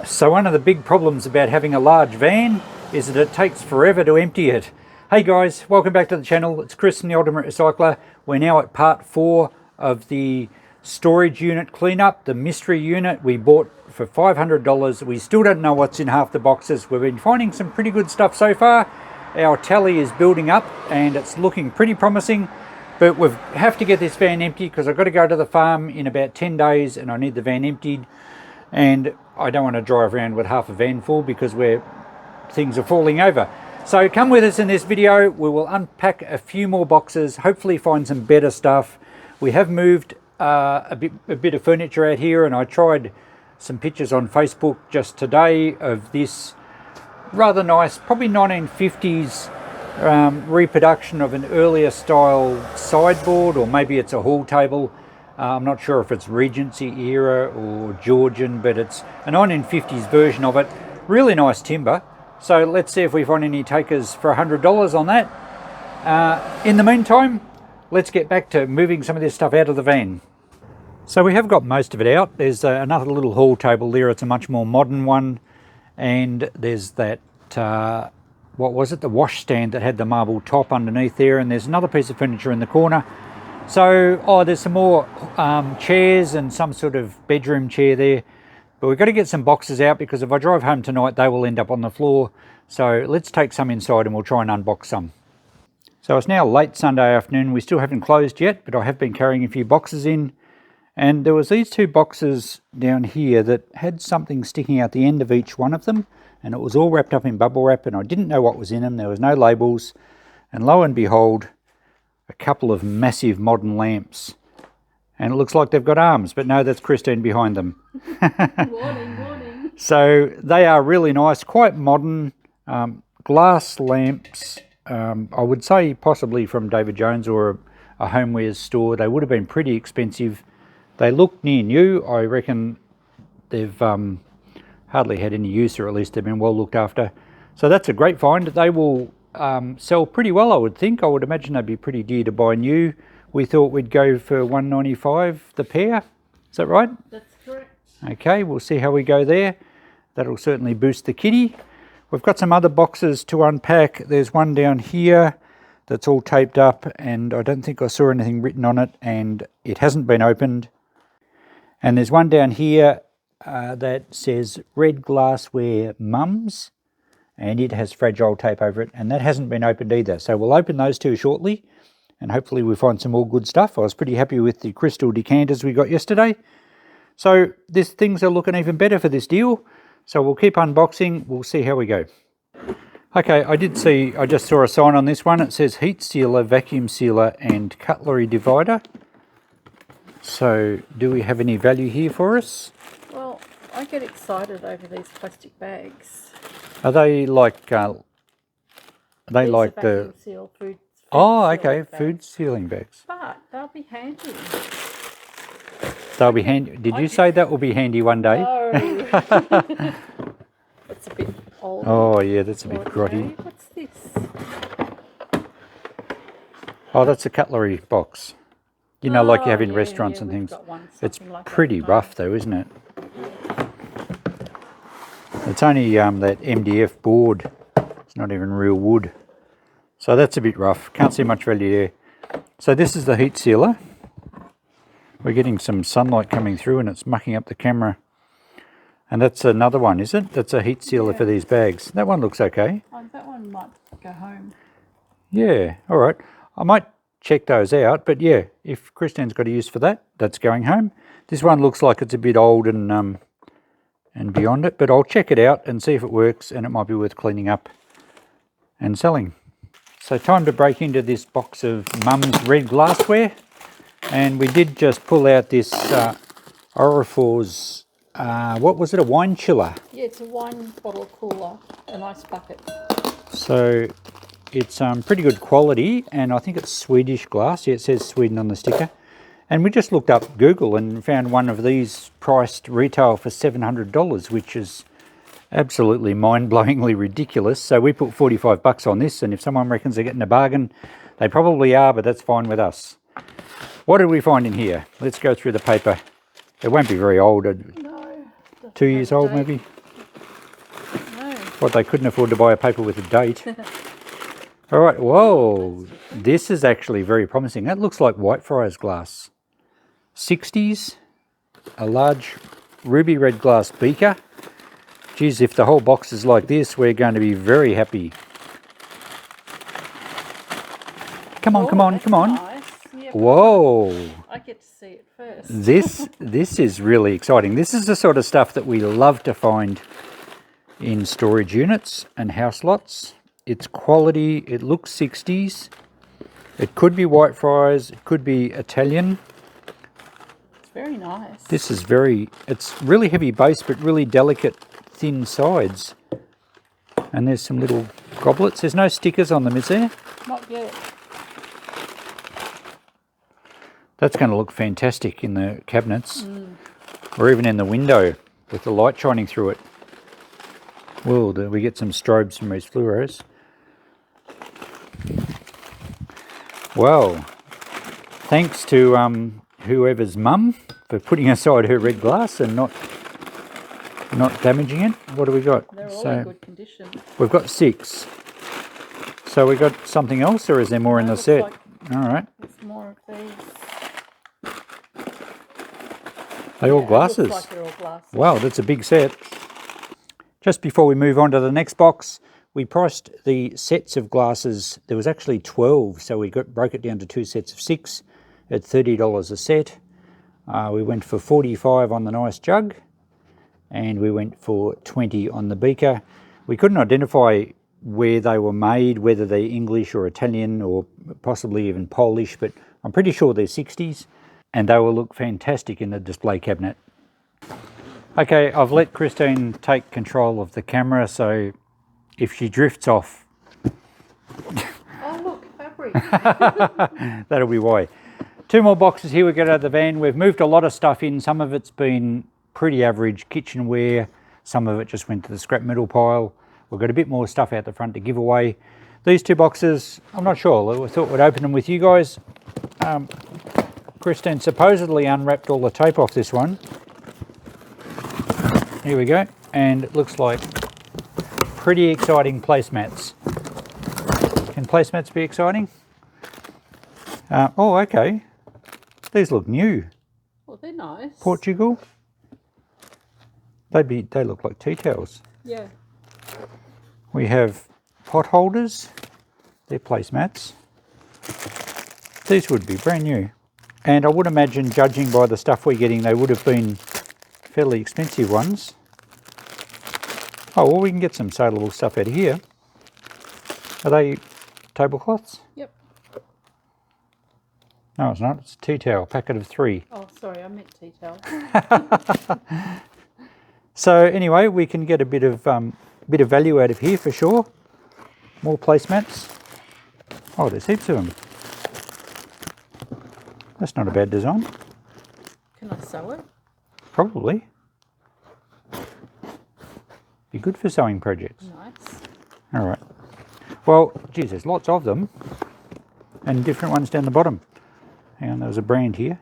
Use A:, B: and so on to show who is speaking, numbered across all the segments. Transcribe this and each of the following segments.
A: So one of the big problems about having a large van is that it takes forever to empty it. Hey guys, welcome back to the channel. It's Chris from the Ultimate Recycler. We're now at part 4 of the storage unit cleanup, the mystery unit we bought for $500. We still don't know what's in half the boxes. We've been finding some pretty good stuff so far. Our tally is building up and it's looking pretty promising, but we have to get this van empty because I've got to go to the farm in about 10 days and I need the van emptied. And I don't want to drive around with half a van full because things are falling over. So come with us in this video. We will unpack a few more boxes, hopefully find some better stuff. We have moved a bit of furniture out here, and I tried some pictures on Facebook just today of this rather nice, probably 1950s reproduction of an earlier style sideboard, or maybe it's a hall table. I'm not sure if it's Regency era or Georgian, but it's a 1950s version of it. Really nice timber. So let's see if we find any takers for $100 on that. In the meantime, let's get back to moving some of this stuff out of the van. So we have got most of it out. There's another little hall table there. It's a much more modern one. And there's that, what was it? The washstand that had the marble top underneath there. And there's another piece of furniture in the corner. So, there's some more chairs and some sort of bedroom chair there. But we've got to get some boxes out because if I drive home tonight, they will end up on the floor. So let's take some inside and we'll try and unbox some. So it's now late Sunday afternoon. We still haven't closed yet, but I have been carrying a few boxes in. And there was these two boxes down here that had something sticking out the end of each one of them. And it was all wrapped up in bubble wrap and I didn't know what was in them. There was no labels. And lo and behold, a couple of massive modern lamps, and it looks like they've got arms, but no, that's Christine behind them.
B: Morning.
A: So they are really nice, quite modern glass lamps. I would say possibly from David Jones or a homewares store. They would have been pretty expensive. They look near new. I reckon they've hardly had any use, or at least they've been well looked after. So that's a great find. They will sell pretty well, I would think. I would imagine they'd be pretty dear to buy new. We thought we'd go for $1.95 the pair. Is that right?
B: That's correct.
A: Okay, we'll see how we go there. That'll certainly boost the kitty. We've got some other boxes to unpack. There's one down here that's all taped up and I don't think I saw anything written on it and it hasn't been opened. And there's one down here that says Red Glassware Mums. And it has fragile tape over it, and that hasn't been opened either. So we'll open those two shortly, and hopefully we find some more good stuff. I was pretty happy with the crystal decanters we got yesterday. So things are looking even better for this deal. So we'll keep unboxing. We'll see how we go. Okay, I just saw a sign on this one. It says heat sealer, vacuum sealer, and cutlery divider. So do we have any value here for us?
B: Well, I get excited over these plastic bags.
A: Are they like the
B: seal, food
A: okay,
B: bags.
A: food sealing bags.
B: But they'll be handy.
A: They'll be handy. Did you say that will be handy one day?
B: No. It's a bit old.
A: Oh yeah, that's a bit grotty.
B: What's this?
A: Oh, that's a cutlery box. You know, like you have in restaurants and things. It's pretty rough though, isn't it? It's only that MDF board. It's not even real wood. So that's a bit rough. Can't see much value there. So this is the heat sealer. We're getting some sunlight coming through and it's mucking up the camera. And that's another one, is it? That's a heat sealer for these bags. That one looks okay.
B: Oh, that one might go home.
A: Yeah, all right. I might check those out. But yeah, if Christine's got a use for that, that's going home. This one looks like it's a bit old and beyond it, but I'll check it out and see if it works, and it might be worth cleaning up and selling. So time to break into this box of Mum's Red Glassware, and we did just pull out this Orifor's, what was it, a wine chiller?
B: Yeah, it's a wine bottle cooler, a nice bucket.
A: So it's pretty good quality, and I think it's Swedish glass. Yeah, it says Sweden on the sticker. And we just looked up Google and found one of these priced retail for $700, which is absolutely mind-blowingly ridiculous. So we put 45 bucks on this, and if someone reckons they're getting a bargain, they probably are, but that's fine with us. What did we find in here? Let's go through the paper. It won't be very old.
B: No.
A: 2 years old maybe? What, they couldn't afford to buy a paper with a date. All right, whoa, this is actually very promising. That looks like Whitefriars glass. 60s, a large ruby red glass beaker. Geez, if the whole box is like this, we're going to be very happy. Come on, come on, come on.
B: Nice. Yeah,
A: whoa.
B: I get to see it first.
A: This is really exciting. This is the sort of stuff that we love to find in storage units and house lots. It's quality, it looks 60s. It could be Whitefriars, it could be Italian.
B: It's very nice.
A: This is it's really heavy base, but really delicate, thin sides. And there's some little goblets. There's no stickers on them, is there?
B: Not yet.
A: That's going to look fantastic in the cabinets, or even in the window with the light shining through it. Whoa, we get some strobes from these fluoros. Well, thanks to whoever's mum for putting aside her red glass and not damaging it. What do we got?
B: They're all in good condition.
A: We've got 6. So we got something else, or is there more in the set? All right.
B: There's more of these.
A: They all glasses.
B: Looks like they're all glasses.
A: Wow, that's a big set. Just before we move on to the next box, we priced the sets of glasses. There was actually 12, so we broke it down to 2 sets of 6 at $30 a set. We went for $45 on the nice jug, and we went for $20 on the beaker. We couldn't identify where they were made, whether they're English or Italian or possibly even Polish, but I'm pretty sure they're 60s, and they will look fantastic in the display cabinet. Okay, I've let Christine take control of the camera, so if she drifts off...
B: Oh look, fabric.
A: That'll be why. 2 more boxes here we get out of the van. We've moved a lot of stuff in. Some of it's been pretty average kitchenware. Some of it just went to the scrap metal pile. We've got a bit more stuff out the front to give away. These 2 boxes, I'm not sure. I thought we'd open them with you guys. Christine supposedly unwrapped all the tape off this one. Here we go. And it looks like pretty exciting placemats. Can placemats be exciting? Oh, okay. These look new.
B: Well, they're nice.
A: Portugal. They look like tea towels.
B: Yeah.
A: We have pot holders. They're placemats. These would be brand new. And I would imagine, judging by the stuff we're getting, they would have been fairly expensive ones. Oh, well, we can get some saleable stuff out of here. Are they tablecloths?
B: Yep.
A: No, it's not. It's a tea towel, packet of 3.
B: Oh, sorry, I meant tea towel.
A: So anyway, we can get a bit of value out of here for sure. More placemats. Oh, there's heaps of them. That's not a bad design.
B: Can I sew it?
A: Probably. Be good for sewing projects.
B: Nice.
A: All right. Well, geez, there's lots of them, and different ones down the bottom. Hang on, there's a brand here.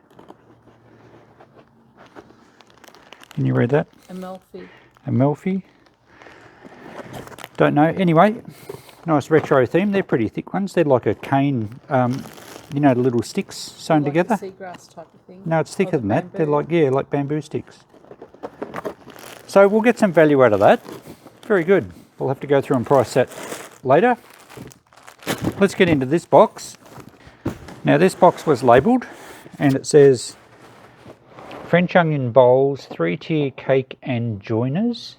A: Can you read that?
B: Amalfi.
A: Amalfi. Don't know. Anyway, nice retro theme. They're pretty thick ones. They're like a cane, you know, the little sticks sewn
B: Like
A: together.
B: a seagrass type of thing.
A: No, it's thicker than that.
B: Bamboo.
A: They're like, yeah, like bamboo sticks. So we'll get some value out of that. Very good. We'll have to go through and price that later. Let's get into this box. Now this box was labelled and it says French onion bowls, 3-tier cake and joiners,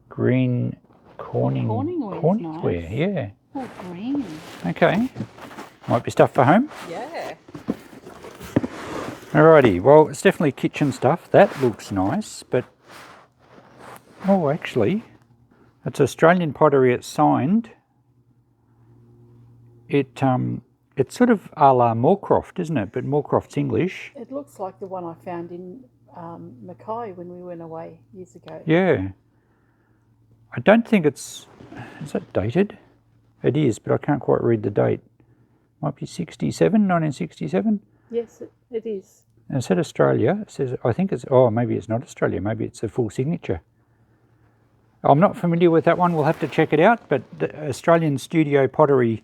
A: green Corningware,
B: nice.
A: yeah.
B: Oh, green.
A: Okay. Might be stuff for home.
B: Yeah.
A: Alrighty, well it's definitely kitchen stuff. That looks nice, but oh, actually, it's Australian pottery. It's signed. It's sort of a la Moorcroft, isn't it? But Moorcroft's English.
B: It looks like the one I found in Mackay when we went away years ago.
A: Yeah. I don't think is that dated? It is, but I can't quite read the date. Might be 1967?
B: Yes, it is.
A: And it said Australia. It says, I think it's, oh, maybe it's not Australia. Maybe it's a full signature. I'm not familiar with that one. We'll have to check it out, but the Australian Studio Pottery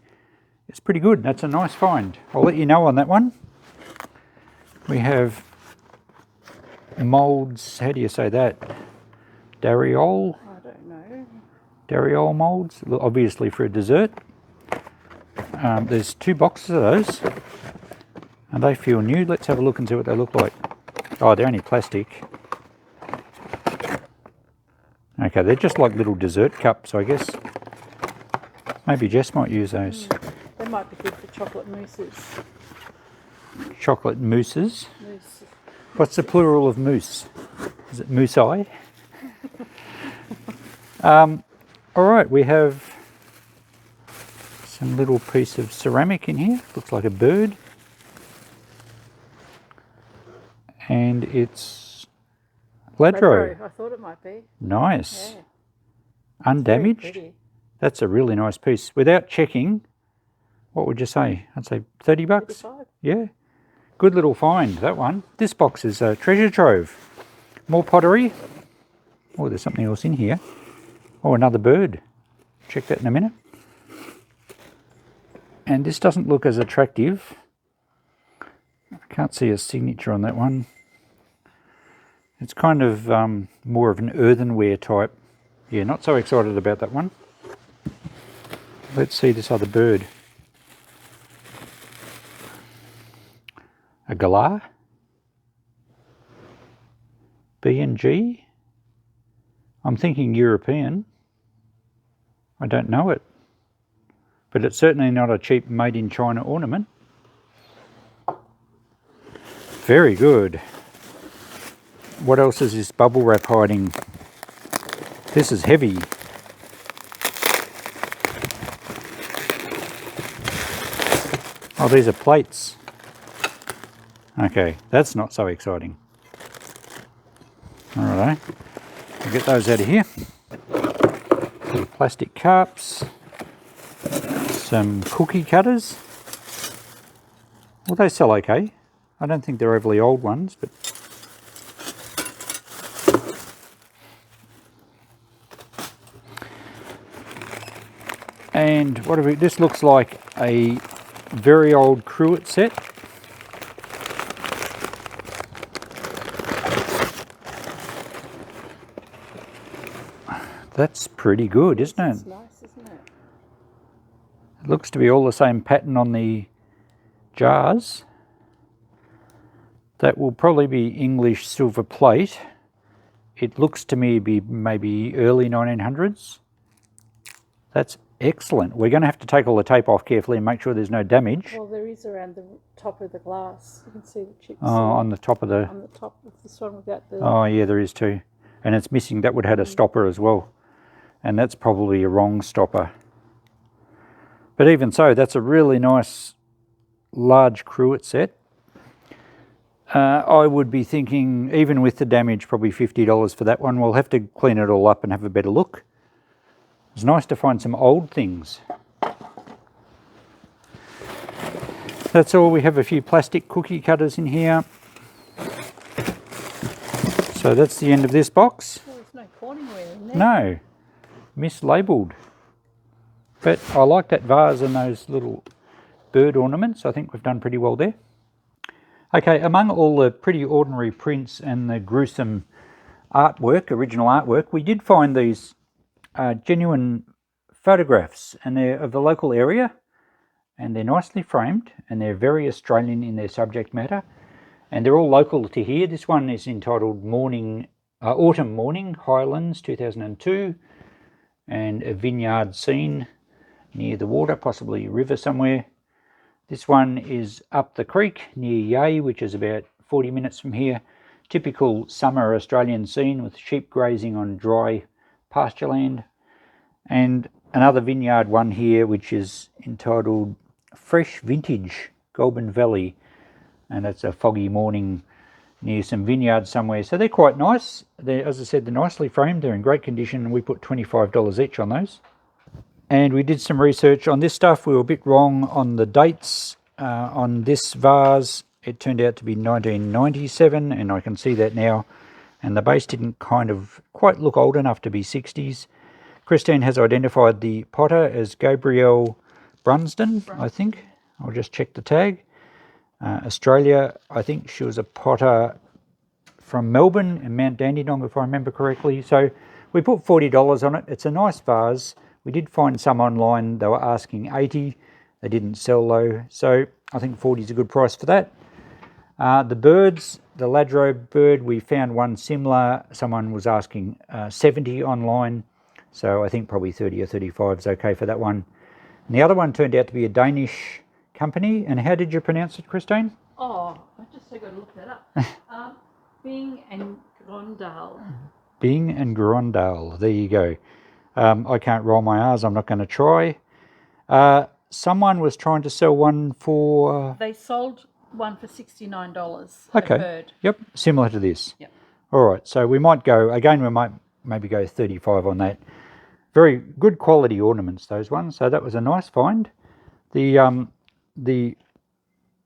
A: is pretty good. That's a nice find. I'll let you know on that one. We have moulds. How do you say that? Dariole?
B: I don't know.
A: Dariole moulds, obviously for a dessert. There's 2 boxes of those, and they feel new. Let's have a look and see what they look like. Oh, they're only plastic. Okay, they're just like little dessert cups, I guess. Maybe Jess might use those.
B: They might be good for chocolate mousses.
A: Chocolate mousses.
B: Mousse.
A: What's the plural of mousse? Is it mousse-eye? All right, we have some little piece of ceramic in here. Looks like a bird. And it's Gladro.
B: I thought it might be.
A: Nice.
B: Yeah.
A: Undamaged.
B: Very pretty.
A: That's a really nice piece. Without checking, what would you say? I'd say 30 bucks.
B: 35.
A: Yeah. Good little find, that one. This box is a treasure trove. More pottery. Oh, there's something else in here. Oh, another bird. Check that in a minute. And this doesn't look as attractive. I can't see a signature on that one. It's kind of more of an earthenware type. Yeah, not so excited about that one. Let's see this other bird. A galah? B&G? I'm thinking European. I don't know it. But it's certainly not a cheap made in China ornament. Very good. What else is this bubble wrap hiding? This is heavy. Oh, these are plates. Okay, that's not so exciting. Alright, we'll get those out of here. Little plastic cups. Some cookie cutters. Well, they sell okay. I don't think they're overly old ones, but and what have we? This looks like a very old Cruet set. That's pretty good, isn't it?
B: It's nice, isn't it?
A: It looks to be all the same pattern on the jars. That will probably be English silver plate. It looks to me to be maybe early 1900s. That's excellent. We're going to have to take all the tape off carefully and make sure there's no damage.
B: Well, there is around the top of the glass. You can see the chips.
A: Oh, on the top of the...
B: On the top of this one without the...
A: Oh, yeah, there is too. And it's missing. That would have had a stopper as well. And that's probably a wrong stopper. But even so, that's a really nice large Cruet set. I would be thinking, even with the damage, probably $50 for that one. We'll have to clean it all up and have a better look. It's nice to find some old things. That's all. We have a few plastic cookie cutters in here. So that's the end of this box.
B: Oh, there's no corningware in there.
A: No, mislabeled. But I like that vase and those little bird ornaments. I think we've done pretty well there. Okay, among all the pretty ordinary prints and the gruesome artwork, original artwork, we did find these genuine photographs, and they're of the local area, and they're nicely framed, and they're very Australian in their subject matter, and they're all local to here. This one is entitled Autumn Morning, Highlands 2002, and a vineyard scene near the water, possibly a river somewhere. This one is up the creek near Yea, which is about 40 minutes from here. Typical summer Australian scene with sheep grazing on dry pasture land. And another vineyard one here, which is entitled Fresh Vintage, Goulburn Valley. And it's a foggy morning near some vineyards somewhere. So they're quite nice. As I said, they're nicely framed. They're in great condition. We put $25 each on those. And we did some research on this stuff. We were a bit wrong on the dates on this vase. It turned out to be 1997, and I can see that now. and the base didn't kind of quite look old enough to be 60s. Christine has identified the potter as Gabrielle Brunsden, I think. I'll just check the tag. Australia, I think she was a potter from Melbourne and Mount Dandenong, if I remember correctly. So we put $40 on it. It's a nice vase. We did find some online. They were asking $80. They didn't sell though. So I think 40 is a good price for that. The birds, the Ladro bird, we found one similar. Someone was asking 70 online. So I think probably 30 or 35 is okay for that one. And the other one turned out to be a Danish company. And how did you pronounce it, Christine?
B: Oh, I just got to look that up. Bing and Grondal.
A: Bing and Grondal. There you go. I can't roll my R's. I'm not going to try. Someone was trying to sell one for...
B: They sold one for $69
A: okay.
B: a bird.
A: Yep, similar to this.
B: Yep.
A: All right, so we might go, again, we might maybe go 35 on that. Very good quality ornaments, those ones. So that was a nice find. The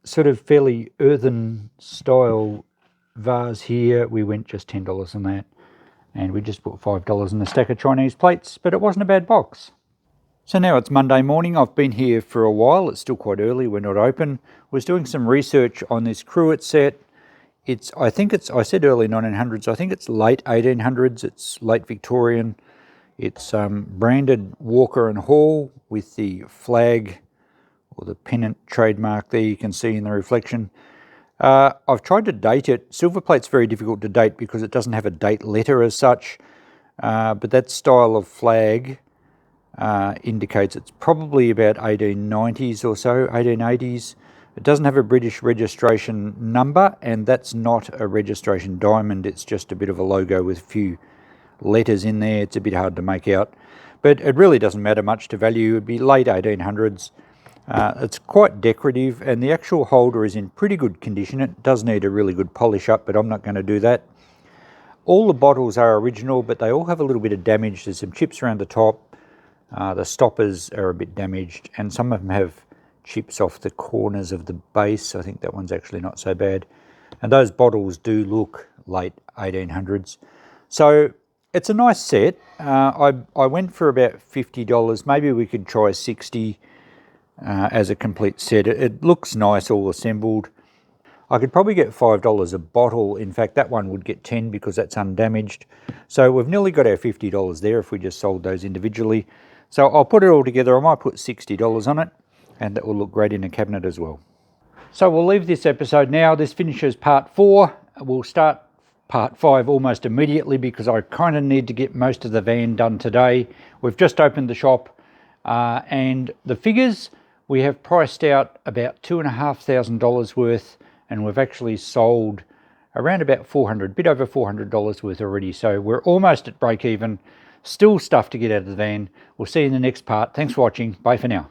A: sort of fairly earthen style vase here, we went just $10 on that. And we just put $5 in a stack of Chinese plates, but it wasn't a bad box. So now it's Monday morning. I've been here for a while. It's still quite early. We're not open. Was doing some research on this Cruet set. I said early 1900s. I think it's late 1800s. It's late Victorian. It's branded Walker and Hall with the flag or the pennant trademark there you can see in the reflection. I've tried to date it. Silver plate's very difficult to date because it doesn't have a date letter as such. But that style of flag indicates it's probably about 1890s or so, 1880s. It doesn't have a British registration number, and that's not a registration diamond. It's just a bit of a logo with a few letters in there. It's a bit hard to make out, but it really doesn't matter much to value. It'd be late 1800s. It's quite decorative, and the actual holder is in pretty good condition. It does need a really good polish up, but I'm not going to do that. All the bottles are original, but they all have a little bit of damage. There's some chips around the top. The stoppers are a bit damaged, and some of them have chips off the corners of the base. I think that one's actually not so bad. And those bottles do look late 1800s. So it's a nice set. I went for about $50. Maybe we could try 60 as a complete set. It looks nice all assembled. I could probably get $5 a bottle. In fact, that one would get 10 because that's undamaged. So we've nearly got our $50 there if we just sold those individually. So I'll put it all together. I might put $60 on it, and that will look great in a cabinet as well. So we'll leave this episode now. This finishes part 4. We'll start part 5 almost immediately because I kind of need to get most of the van done today. We've just opened the shop, and the figures, we have priced out about $2,500 worth, and we've actually sold around about $400, bit over $400 worth already. So we're almost at break even. Still stuff to get out of the van. We'll see you in the next part. Thanks for watching. Bye for now.